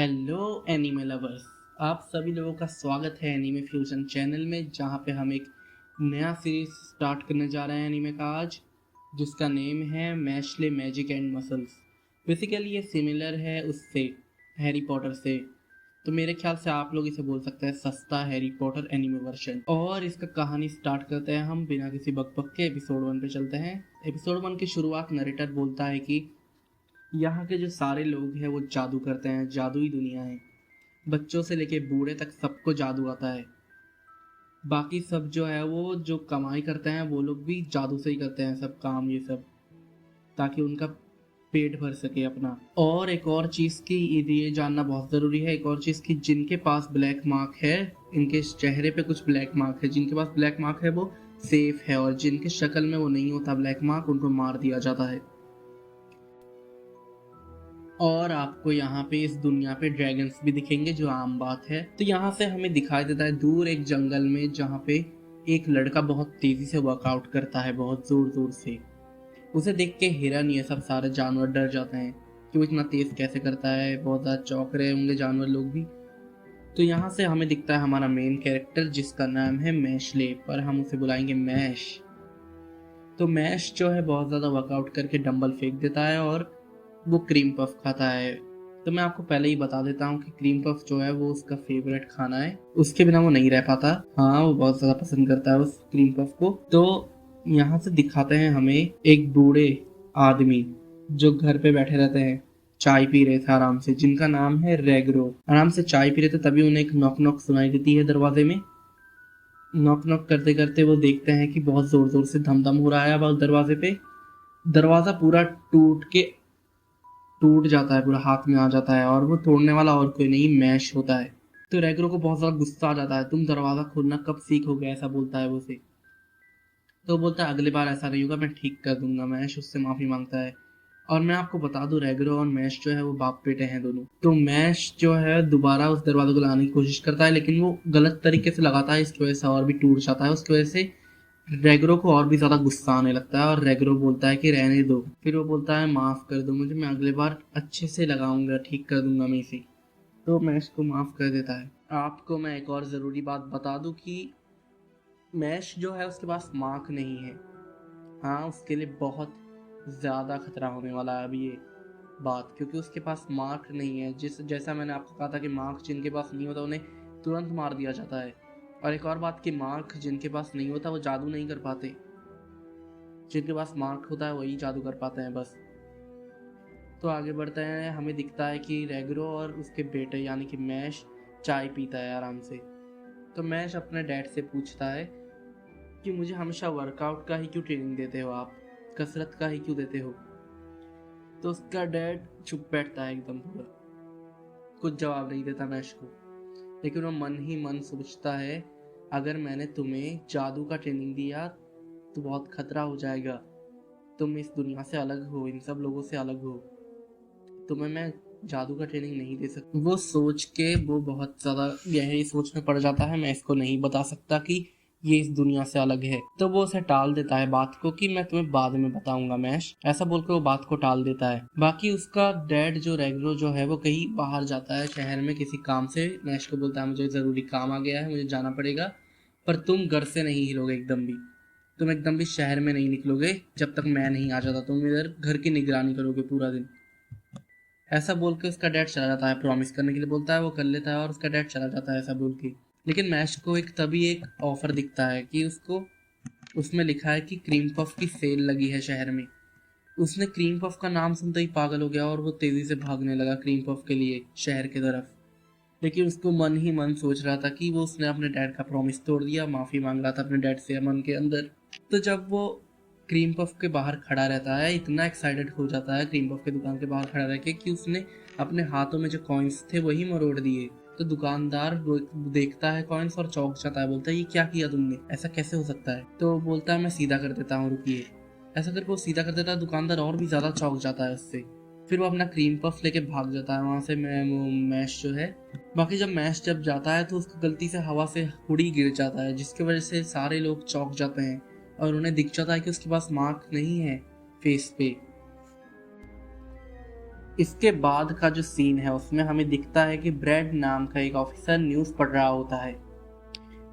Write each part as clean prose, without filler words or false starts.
Hello anime lovers. आप सभी लोगों का स्वागत है एनीमे फ्यूजन चैनल में, जहां पे हम एक नया सीरीज स्टार्ट करने जा रहे हैं एनीमे का आज, जिसका नेम है Mashle magic and muscles. Basically ये सिमिलर है उससे, हैरी पॉटर से। तो मेरे ख्याल से आप लोग इसे बोल सकते हैं सस्ता हैरी पॉटर एनीमे वर्जन। और इसका कहानी स्टार्ट करते हैं हम बिना किसी बकबक के। एपिसोड 1 पे चलते हैं। एपिसोड 1 की शुरुआत नरेटर बोलता है कि यहाँ के जो सारे लोग हैं वो जादू करते हैं, जादुई दुनिया है। बच्चों से लेके बूढ़े तक सबको जादू आता है। बाकी सब जो है वो जो कमाई करते हैं वो लोग भी जादू से ही करते हैं सब काम, ये सब, ताकि उनका पेट भर सके अपना। और एक और चीज़ की ये जानना बहुत ज़रूरी है, एक और चीज़ की, जिनके पास ब्लैक मार्क है, इनके चेहरे पे कुछ ब्लैक मार्क है, जिनके पास ब्लैक मार्क है वो सेफ है, और जिनके शक्ल में वो नहीं होता ब्लैक मार्क, उनको मार दिया जाता है। और आपको यहाँ पे इस दुनिया पे ड्रैगन्स भी दिखेंगे, जो आम बात है। तो यहाँ से हमें दिखाई देता है दूर एक जंगल में, जहाँ पे एक लड़का बहुत तेजी से वर्कआउट करता है, बहुत जोर जोर से। उसे देख के हिरन, ये सब सारे जानवर डर जाते हैं कि वो इतना तेज कैसे करता है, बहुत ज़्यादा चौंक रहे होंगे जानवर लोग भी। तो यहाँ से हमें दिखता है हमारा मेन कैरेक्टर, जिसका नाम है मैशले, पर हम उसे बुलाएंगे मैश। तो मैश जो है बहुत ज़्यादा वर्कआउट करके डंबल फेंक देता है और वो क्रीम पफ खाता है। तो मैं आपको पहले ही बता देता हूँ कि क्रीम पफ जो है वो उसका फेवरेट खाना है, उसके बिना वो नहीं रह पाता। हाँ, वो बहुत ज़्यादा पसंद करता है उस क्रीम पफ को। तो यहाँ से दिखाते हैं हमें एक बूढ़े आदमी जो घर पे बैठे रहते हैं, चाय पी रहे थे आराम से, जिनका नाम है रेगरो। आराम से चाय पी रहे थे, तभी उन्हें एक नॉक नॉक सुनाई देती है दरवाजे में। नॉक नॉक करते करते वो देखते हैं कि बहुत जोर जोर से धम धम हो रहा है अब दरवाजे पे। दरवाजा पूरा टूट जाता है, पूरा हाथ में आ जाता है, और वो तोड़ने वाला और कोई नहीं, मैश होता है। तो रेगरो को बहुत ज्यादा गुस्सा आ जाता है, तुम दरवाजा खोलना कब सीखोगे, ऐसा बोलता है वो उसे। तो बोलता है अगली बार ऐसा नहीं होगा, मैं ठीक कर दूंगा। मैश उससे माफी मांगता है। और मैं आपको बता दूं, रेगरो और मैश जो है वो बाप बेटे हैं दोनों। तो मैश जो है दोबारा उस दरवाजे को लगाने की कोशिश करता है, लेकिन वो गलत तरीके से लगाता है, इसकी वजह से और भी टूट जाता है। उसकी वजह से रेगरो को और भी ज्यादा गुस्सा आने लगता है, और रेगरो बोलता है कि रहने दो। फिर वो बोलता है माफ कर दो मुझे, मैं अगली बार अच्छे से लगाऊंगा, ठीक कर दूंगा मैं इसे। तो मैश को माफ कर देता है। आपको मैं एक और जरूरी बात बता दूं कि मैश जो है उसके पास मार्क नहीं है। हाँ, उसके लिए बहुत ज्यादा खतरा होने वाला है अभी ये बात, क्योंकि उसके पास मार्क नहीं है। जैसा मैंने आपको कहा था कि मार्क जिनके पास नहीं होता उन्हें तुरंत मार दिया जाता है। और एक और बात कि मार्क जिनके पास नहीं होता वो जादू नहीं कर पाते, जिनके पास मार्क होता है वही जादू कर पाते हैं बस। तो आगे बढ़ते हैं, हमें दिखता है कि रेगरो और उसके बेटे यानी कि मैश चाय पीता है आराम से। तो मैश अपने डैड से पूछता है कि मुझे हमेशा वर्कआउट का ही क्यों ट्रेनिंग देते हो आप, कसरत का ही क्यों देते हो। तो उसका डैड चुप बैठता है एकदम, पूरा कुछ जवाब नहीं देता मैश को। लेकिन वो मन ही मन सोचता है, अगर मैंने तुम्हें जादू का ट्रेनिंग दिया तो बहुत खतरा हो जाएगा। तुम इस दुनिया से अलग हो, इन सब लोगों से अलग हो, तुम्हें मैं जादू का ट्रेनिंग नहीं दे सकता। वो सोच के वो बहुत ज्यादा गहरी सोच में पड़ जाता है, मैं इसको नहीं बता सकता कि ये इस दुनिया से अलग है। तो वो उसे टाल देता है बात को कि मैं तुम्हें बाद में बताऊंगा मैश, ऐसा बोलकर वो बात को टाल देता है। बाकी उसका डैड जो रेगरो जो है वो कहीं बाहर जाता है शहर में किसी काम से। मैश को बोलता है मुझे जरूरी काम आ गया है, मुझे जाना पड़ेगा, पर तुम घर से नहीं हिलोगे एकदम भी, तुम एकदम भी शहर में नहीं निकलोगे जब तक मैं नहीं आ जाता। तुम इधर घर की निगरानी करोगे पूरा दिन। ऐसा बोल के उसका डैड चला जाता है, प्रॉमिस करने के लिए बोलता है, वो कर लेता है और उसका डैड चला जाता है ऐसा बोल के। लेकिन मैश को तभी एक ऑफर दिखता है कि उसको, उसमें लिखा है कि क्रीम पफ की सेल लगी है शहर में। उसने क्रीम पफ का नाम सुनते ही पागल हो गया और वो तेजी से भागने लगा क्रीम पफ के लिए शहर की तरफ। लेकिन उसको मन ही मन सोच रहा था कि वो उसने अपने डैड का प्रॉमिस तोड़ दिया, माफी मांग रहा था अपने डैड से मन के अंदर। तो जब वो क्रीम पफ के बाहर खड़ा रहता है, इतना एक्साइटेड हो जाता है क्रीम पफ के दुकान के बाहर खड़ा रह के कि उसने अपने हाथों में जो कॉइन्स थे वही मरोड़ दिए। तो दुकानदार देखता है कॉइन्स और चौंक जाता है, बोलता है ये क्या किया तुमने, ऐसा कैसे हो सकता है। तो बोलता है मैं सीधा कर देता हूँ, रुकिए। ऐसा करके वो सीधा कर देता है, दुकानदार और भी ज्यादा चौंक जाता है उससे। फिर वो अपना क्रीम पफ लेके भाग जाता है वहां से, मैश जो है। बाकी जब मैश जब जाता है तो उसको गलती से हवा से हुडी गिर जाता है, जिसकी वजह से सारे लोग चौंक जाते हैं और उन्हें दिख जाता है कि उसके पास मार्क नहीं है फेस पे। इसके बाद का जो सीन है उसमें हमें दिखता है कि ब्रेड नाम का एक ऑफिसर न्यूज़ पढ़ रहा होता है।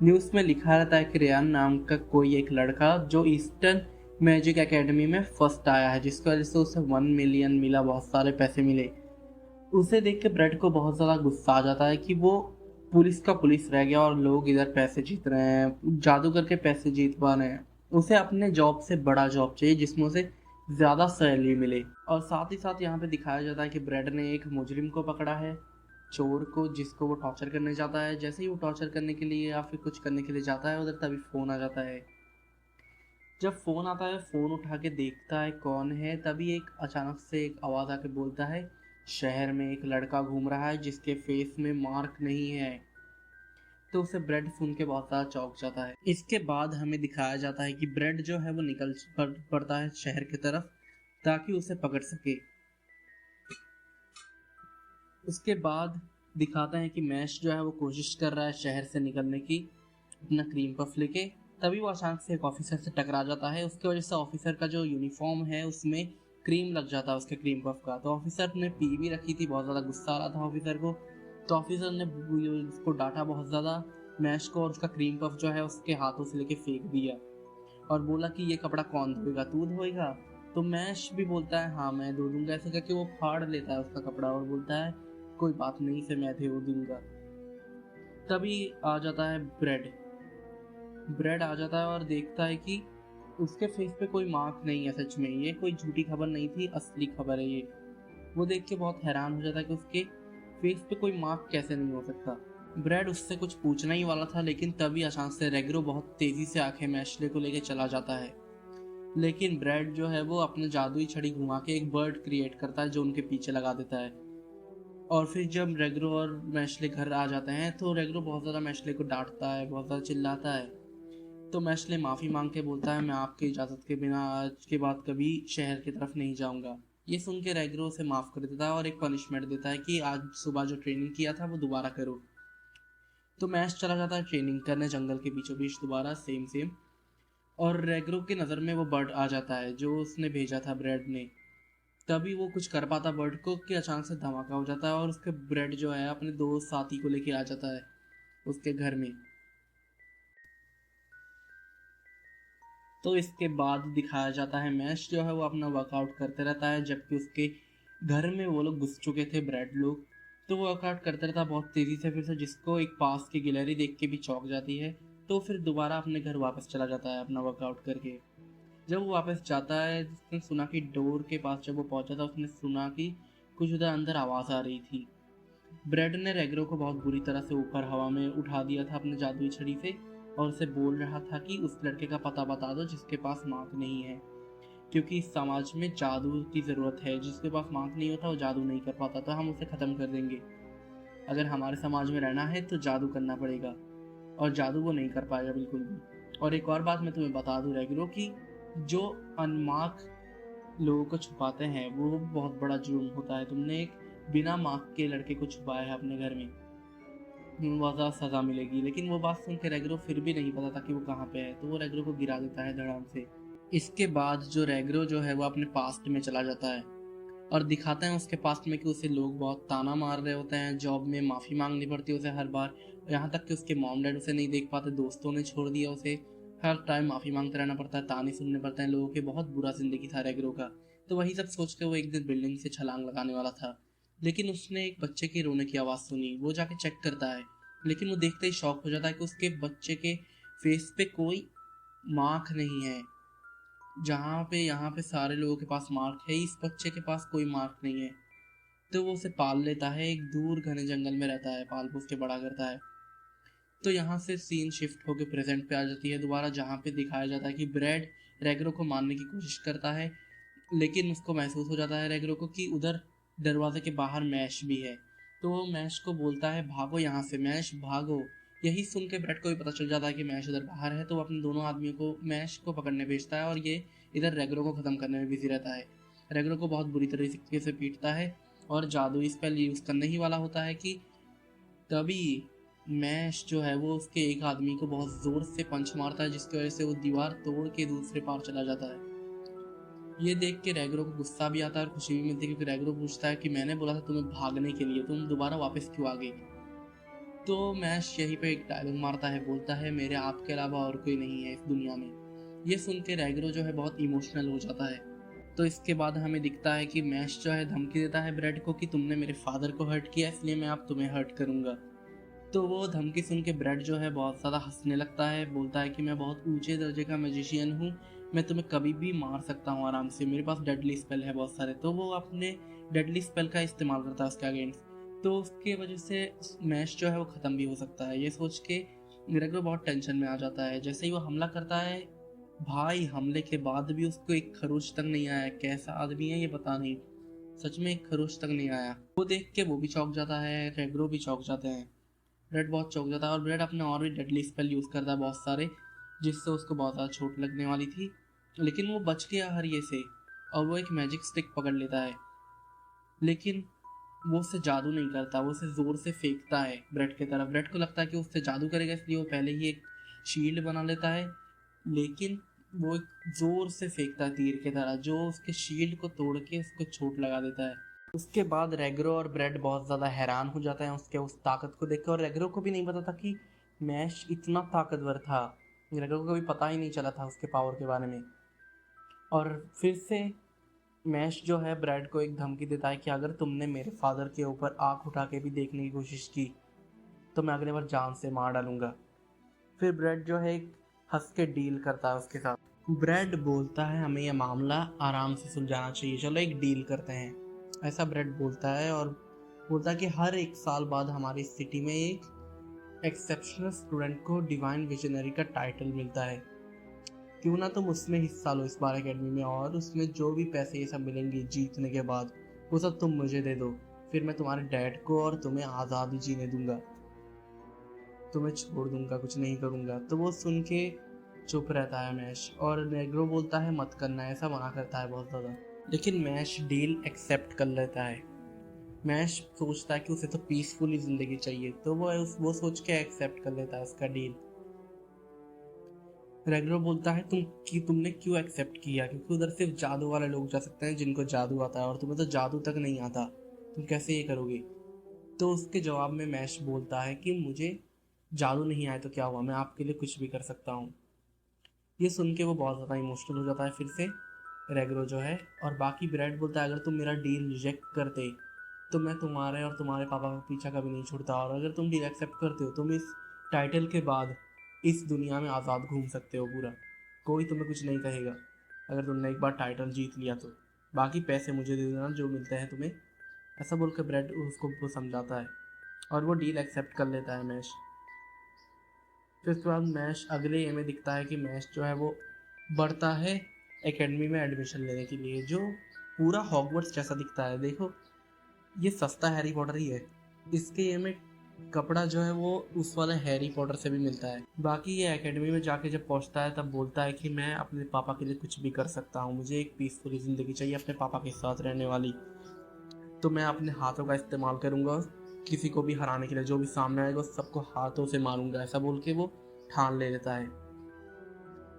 न्यूज़ में लिखा रहता है कि रेयान नाम का कोई एक लड़का जो ईस्टर्न मैजिक एकेडमी में फर्स्ट आया है, जिसकी वजह से उसे 1 मिलियन मिला, बहुत सारे पैसे मिले। उसे देख के ब्रेड को बहुत ज़्यादा गुस्सा आ जाता है कि वो पुलिस का पुलिस रह गया और लोग इधर पैसे जीत रहे हैं, जादू करके पैसे जीत पा रहे हैं। उसे अपने जॉब से बड़ा जॉब चाहिए जिसमें उसे ज़्यादा सैलरी मिले। और साथ ही साथ यहाँ पे दिखाया जाता है कि ब्रेड ने एक मुजरिम को पकड़ा है, चोर को, जिसको वो टॉर्चर करने जाता है। जैसे ही वो टॉर्चर करने के लिए या फिर कुछ करने के लिए जाता है उधर, तभी फ़ोन आ जाता है। जब फ़ोन आता है, फ़ोन उठा के देखता है कौन है, तभी एक अचानक से एक आवाज़ आके बोलता है, शहर में एक लड़का घूम रहा है जिसके फेस में मार्क नहीं है। तो उसे ब्रेड सुन के बहुत ज़्यादा चौंक जाता है। इसके बाद हमें दिखाया जाता है कि ब्रेड जो है वो निकल पड़ता है शहर की तरफ ताकि उसे पकड़ सके। उसके बाद दिखाते हैं कि मैश जो है वो कोशिश कर रहा है शहर से निकलने की अपना क्रीम पफ लेके। तभी वो अचानक से एक ऑफिसर से टकरा जाता है। उसकी वजह से ऑफिसर का जो यूनिफॉर्म है उसमें क्रीम लग जाता है उसके क्रीम पफ का। तो ऑफिसर ने पी भी रखी थी, बहुत ज़्यादा गुस्सा आ रहा था ऑफिसर को। तो ऑफिसर ने उसको डांटा बहुत ज़्यादा, मैश को, और उसका क्रीम पफ जो है उसके हाथों से लेके फेंक दिया और बोला कि ये कपड़ा कौन धोएगा, तू धोएगा? तो मैश भी बोलता है हाँ मैं धो दूंगा। ऐसे करके वो फाड़ लेता है उसका कपड़ा और बोलता है कोई बात नहीं, से मैं धो दूंगा। तभी आ जाता है ब्रेड। ब्रेड आ जाता है और देखता है कि उसके फेस पे कोई मार्क नहीं है। सच में ये कोई झूठी खबर नहीं थी, असली खबर है ये। वो देख के बहुत हैरान हो जाता है कि उसके फेस पे कोई मार्क कैसे नहीं हो सकता। ब्रेड उससे कुछ पूछना ही वाला था, लेकिन तभी अचानक से रेग्रो बहुत तेजी से आंखें मैशले को लेके चला जाता है। लेकिन ब्रेड जो है वो अपने जादुई छड़ी घुमा के एक बर्ड क्रिएट करता है जो उनके पीछे लगा देता है। और फिर जब रेग्रो और मैशले घर आ जाते हैं तो रेग्रो बहुत ज़्यादा मैशले को डांटता है, बहुत ज़्यादा चिल्लाता है। तो मैशले माफ़ी मांग के बोलता है मैं आपकी इजाज़त के बिना आज के बाद कभी शहर की तरफ नहीं जाऊंगा। ये सुन के रेग्रो उसे माफ़ कर देता है और एक पनिशमेंट देता है कि आज सुबह जो ट्रेनिंग किया था वो दोबारा करो। तो मैश चला जाता है ट्रेनिंग करने जंगल के बीचों बीच दोबारा, सेम सेम। और रेग्रो की नज़र में वो बर्ड आ जाता है जो उसने भेजा था ब्रेड ने। तभी वो कुछ कर पाता बर्ड को कि अचानक से धमाका हो जाता है और उसके ब्रेड जो है अपने दो साथी को लेके आ जाता है उसके घर में। तो इसके बाद दिखाया जाता है मैश जो है वो अपना वर्कआउट करते रहता है, जबकि उसके घर में वो लोग घुस चुके थे ब्रेड लोग। तो वो वर्कआउट करते रहता है बहुत तेज़ी से, फिर से जिसको एक पास की गिलहरी देख के भी चौंक जाती है। तो फिर दोबारा अपने घर वापस चला जाता है अपना वर्कआउट करके। जब वो वापस जाता है उसने सुना कि डोर के पास जब वो पहुंचा था उसने सुना कि कुछ उधर अंदर आवाज़ आ रही थी। ब्रेड ने रेगरो को बहुत बुरी तरह से ऊपर हवा में उठा दिया था अपने जादुई छड़ी से और उसे बोल रहा था कि उस लड़के का पता बता दो जिसके पास मार्क नहीं है, क्योंकि इस समाज में जादू की ज़रूरत है। जिसके पास मार्क नहीं होता वो जादू नहीं कर पाता, तो हम उसे ख़त्म कर देंगे। अगर हमारे समाज में रहना है तो जादू करना पड़ेगा, और जादू वो नहीं कर पाएगा बिल्कुल भी। और एक और बात मैं तुम्हें बता दूं रेगुलो की, जो अनमार्क लोगों को छुपाते हैं वो बहुत बड़ा जुर्म होता है। तुमने एक बिना मार्क के लड़के को छुपाया है अपने घर में, बहुत ज़्यादा सज़ा मिलेगी। लेकिन वो बात सुन के रेगरो फिर भी नहीं पता था कि वो कहाँ पे है, तो वो रेगरो को गिरा देता है धड़ाम से। इसके बाद जो रेगरो जो है वो अपने पास्ट में चला जाता है और दिखाते हैं उसके पास्ट में कि उसे लोग बहुत ताना मार रहे होते हैं, जॉब में माफ़ी मांगनी पड़ती है उसे हर बार। यहाँ तक कि उसके मॉम डैड उसे नहीं देख पाते, दोस्तों ने छोड़ दिया उसे, हर टाइम माफ़ी मांगते रहना पड़ता है, ताने सुनने पड़ते हैं लोगों के। बहुत बुरा जिंदगी था रेगरो का। तो वही सब सोच के वो एक दिन बिल्डिंग से छलांग लगाने वाला था, लेकिन उसने एक बच्चे की रोने की आवाज़ सुनी। वो जाके चेक करता है, लेकिन वो देखते ही शॉक हो जाता है कि उसके बच्चे के फेस पे कोई मार्क नहीं है। जहाँ पे यहाँ पे सारे लोगों के पास मार्क है, इस बच्चे के पास कोई मार्क नहीं है। तो वो उसे पाल लेता है, एक दूर घने जंगल में रहता है, पाल पोस के बड़ा करता है। तो यहाँ से सीन शिफ्ट होकर प्रेजेंट पे आ जाती है दोबारा, जहाँ पे दिखाया जाता है कि ब्रेड रेगरो को मारने की कोशिश करता है, लेकिन उसको महसूस हो जाता है रेगरो को कि उधर दरवाजे के बाहर मैश भी है। तो वो मैश को बोलता है भागो यहाँ से मैश, भागो। यही सुन के ब्रेड को भी पता चल जाता है कि मैश उधर बाहर है, तो वो अपने दोनों आदमियों को मैश को पकड़ने भेजता है और ये इधर रेगरो को ख़त्म करने में बिजी रहता है। रेगरो को बहुत बुरी तरीके से पीटता है और जादुई स्पेल यूज़ करने ही वाला होता है कि तभी मैश जो है वो उसके एक आदमी को बहुत ज़ोर से पंच मारता है, जिसकी वजह से वो दीवार तोड़ के दूसरे पार चला जाता है। ये देख के रैगरो को गुस्सा भी आता है और खुशी भी मिलती है, क्योंकि रैगरो पूछता है कि मैंने बोला था तुम्हें भागने के लिए, तुम दोबारा वापस क्यों आ गई। तो मैश यहीं पे एक डायलॉग मारता है, बोलता है मेरे आपके अलावा और कोई नहीं है इस दुनिया में। ये सुन के रैगरो जो है बहुत इमोशनल हो जाता है। तो इसके बाद हमें दिखता है कि मैश जो है धमकी देता है ब्रेड को कि तुमने मेरे फादर को हर्ट किया, इसलिए मैं अब तुम्हें हर्ट करूंगा। तो वो धमकी सुन के ब्रेड जो है बहुत ज़्यादा हंसने लगता है, बोलता है कि मैं बहुत ऊंचे दर्जे का मैजिशियन हूँ, मैं तुम्हें कभी भी मार सकता हूँ आराम से, मेरे पास डेडली स्पेल है बहुत सारे। तो वो अपने डेडली स्पेल का इस्तेमाल करता है उसके अगेंस्ट। तो उसके वजह से मैच जो है वो ख़त्म भी हो सकता है। ये सोच के ग्रेगो बहुत टेंशन में आ जाता है। जैसे ही वो हमला करता है, भाई हमले के बाद भी उसको एक खरोच तक नहीं आया। कैसा आदमी है ये पता नहीं, सच में एक खरोच तक नहीं आया। वो देख के वो भी चौंक जाता है, रेग्रो भी चौंक जाते हैं। ब्रेड बहुत चौंक जाता है और ब्रेड अपने और भी डेडली स्पेल यूज़ करता है बहुत सारे, जिससे उसको बहुत ज़्यादा चोट लगने वाली थी, लेकिन वो बच गया हर ये से। और वो एक मैजिक स्टिक पकड़ लेता है, लेकिन वो उससे जादू नहीं करता, वो उसे ज़ोर से फेंकता है ब्रेड की तरफ। ब्रेड को लगता है कि उससे जादू करेगा, इसलिए वो पहले ही एक शील्ड बना लेता है, लेकिन वो एक ज़ोर से फेंकता है तीर की तरह, जो उसके शील्ड को तोड़ के उसको चोट लगा देता है। उसके बाद रेग्रो और ब्रेड बहुत ज़्यादा हैरान हो जाते हैं उसके उस ताकत को देखकर, और रेग्रो को भी नहीं पता था कि मैश इतना ताकतवर था। रेग्रो को कभी पता ही नहीं चला था उसके पावर के बारे में। और फिर से मैश जो है ब्रेड को एक धमकी देता है कि अगर तुमने मेरे फादर के ऊपर आंख उठा के भी देखने की कोशिश की तो मैं अगले बार जान से मार डालूंगा। फिर ब्रेड जो है एक हंस के डील करता है उसके साथ। ब्रेड बोलता है हमें यह मामला आराम से सुलझाना चाहिए, चलो एक डील करते हैं, ऐसा ब्रेड बोलता है। और बोलता है कि हर एक साल बाद हमारी सिटी में एक एक्सेप्शनल स्टूडेंट को डिवाइन विजनरी का टाइटल मिलता है, क्यों ना तुम उसमें हिस्सा लो इस बार एकेडमी में, और उसमें जो भी पैसे ये सब मिलेंगे जीतने के बाद वो सब तुम मुझे दे दो, फिर मैं तुम्हारे डैड को और तुम्हें आज़ादी जीने दूंगा, तुम्हें छोड़ दूंगा, कुछ नहीं करूंगा। तो वो सुन के चुप रहता है मैश, और नेग्रो बोलता है मत करना, ऐसा मना करता है बहुत ज़्यादा, लेकिन मैश डील एक्सेप्ट कर लेता है। मैश सोचता है कि उसे तो पीसफुली जिंदगी चाहिए, तो वो सोच के एक्सेप्ट कर लेता है उसका डील। रेगुलर बोलता है तुमने क्यों एक्सेप्ट किया, क्योंकि उधर सिर्फ जादू वाले लोग जा सकते हैं जिनको जादू आता है, और तुम्हें तो जादू तक नहीं आता, तुम कैसे ये करोगे। तो उसके जवाब में मैश बोलता है कि मुझे जादू नहीं आया तो क्या हुआ, मैं आपके लिए कुछ भी कर सकता हूँ। ये सुन के वो बहुत ज़्यादा इमोशनल हो जाता है फिर से रेगरो जो है। और बाकी ब्रेड बोलता है अगर तुम मेरा डील रिजेक्ट करते तो मैं तुम्हारे और तुम्हारे पापा का पीछा कभी नहीं छोड़ता, और अगर तुम डील एक्सेप्ट करते हो तुम इस टाइटल के बाद इस दुनिया में आज़ाद घूम सकते हो पूरा, कोई तुम्हें कुछ नहीं कहेगा अगर तुमने एक बार टाइटल जीत लिया तो, बाकी पैसे मुझे दे देना जो मिलते हैं तुम्हें। ऐसा बोल के ब्रेड उसको वो समझाता है और वो डील एक्सेप्ट कर लेता है मैश। फिर उसके बाद मैश अगले ये में दिखता है कि मैश जो है वो बढ़ता है एकेडमी में एडमिशन लेने के लिए, जो पूरा हॉगवर्ट्स जैसा दिखता है। देखो ये सस्ता हैरी पॉटर ही है, इसके ये में कपड़ा जो है वो उस वाले हैरी पॉटर से भी मिलता है। बाकी ये एकेडमी में जाके जब पहुंचता है तब बोलता है कि मैं अपने पापा के लिए कुछ भी कर सकता हूँ, मुझे एक पीसफुल ज़िंदगी चाहिए अपने पापा के साथ रहने वाली, तो मैं अपने हाथों का इस्तेमाल करूँगा किसी को भी हराने के लिए, जो भी सामने आएगा सबको हाथों से मारूंगा, ऐसा बोल के वो ठान ले लेता है।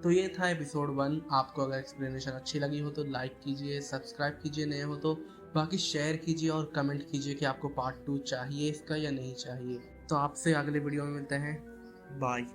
तो ये था एपिसोड 1। आपको अगर एक्सप्लेनेशन अच्छी लगी हो तो लाइक कीजिए, सब्सक्राइब कीजिए नए हो तो, बाकी शेयर कीजिए और कमेंट कीजिए कि आपको पार्ट 2 चाहिए इसका या नहीं चाहिए। तो आपसे अगले वीडियो में मिलते हैं, बाय।